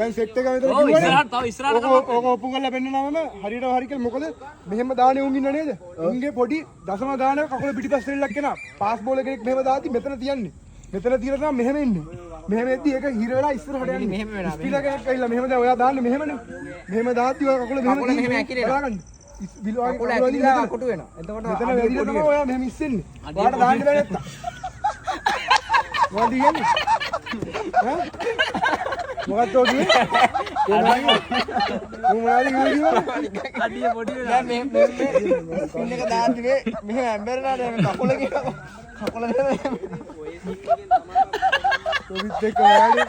දැන් සෙට් එක විතර කිව්වනේ. ඉස්සරහට තව ඉස්සරහට කරලා ඕක ඔප්පු කරලා පෙන්නනවම හරියට හරි කියලා මොකද මෙහෙම දාන්නේ උන් ඉන්න නේද? උන්ගේ පොඩි දශම දානක කකුල පිටිපස්ස වෙල්ලක් එනවා. පාස් බෝල කෙනෙක් මෙහෙම දාති මෙතන තියන්නේ. මෙතන තියලා තමයි මෙහෙම එන්නේ. මෙහෙම එද්දි ඒක හිර වෙලා ඉස්සරහට යන්නේ. මෙහෙම වෙනවා. ස්පීඩර් කෙනෙක් ඇවිල්ලා මෙහෙම දැන් ඔයා දාන්නේ මෙහෙමනේ. මෙහෙම දාති ඔය කකුල මෙහෙම ඇකිලෙනවා. කකුල ඇකිලලා කොටු වෙනවා. එතකොට මෙතන වැඩිලා තමයි ඔයා මෙහෙම ඉස්සෙන්නේ. ඔයාට දාන්න බැහැ නැත්තම්. මොකද කියන්නේ? ඈ? මොකක්ද ඔය කියන්නේ? අඩිය පොඩි වෙනවා. මේ ස්පින් එක දාද්දි මෙහෙම ඇම්බරනාට මේ කකුල කියලා කකුල මෙහෙම කොවිත් එක්ක යාළුවෝ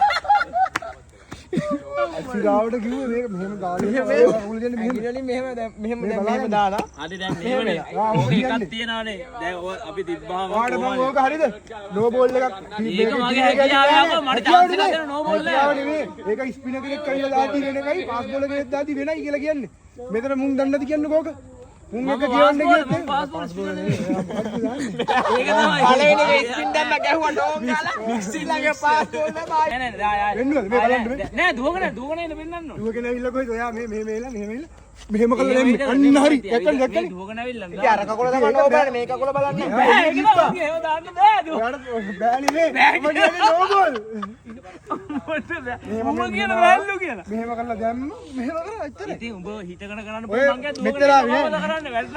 අසිරාවට කිව්වේ මේක මෙහෙම ගාලා කකුල දෙන්නේ මෙහෙම දාලා හරි දැන් මෙහෙම එකක් තියනවානේ දැන් අපි තිබ්බාම ඕක හරියද නෝ බෝල් එකක් මේක මගේ හැකියාව මට chance එකක් දෙන නෝ බෝල් එක ඒක ස්පිනර් කෙනෙක් කයිලා දාති වෙන එකයි පාස් බෝල් කෙනෙක් දාති වෙනයි කියලා කියන්නේ මෙතන මුන් දන්නද කියන්නේ කෝක මුන් එක කියන්නේ කියන්නේ පාස් බෝල් නෙවෙයි ඒක තමයි පළවෙනි එක ස්පින් දැම්ම ගැහුවා ඩෝන් ගාලා මික්සිලාගේ පාස් බෝල් තමයි නෑ නෑ දුවගෙන ඉන්න පෙන්නන්න ඕන දුවගෙන ඇවිල්ලා කොහෙද ඔයා මේ මෙහෙලා මෙහෙම කළා දැන් අන්න හරි දැක්කනේ දුවගෙන ඇවිල්ලා ඉතින් අර කකුල දාන්න ඕබෑනේ මේ කකුල බලන්න බෑ ඒක තමයි ඒව දාන්න බෑ ඔයාට බෑනේ මේ මම කියන්නේ නෝ බෝල් මොකද මම කියන වැල්ලු කියලා මෙහෙම කරලා දැම්ම මෙහෙම කරා ඇත්තට ඉතින් උඹ හිතගෙන කරන්න පුළුවන් මං කිය දුවගෙන කරන්න වැල්ල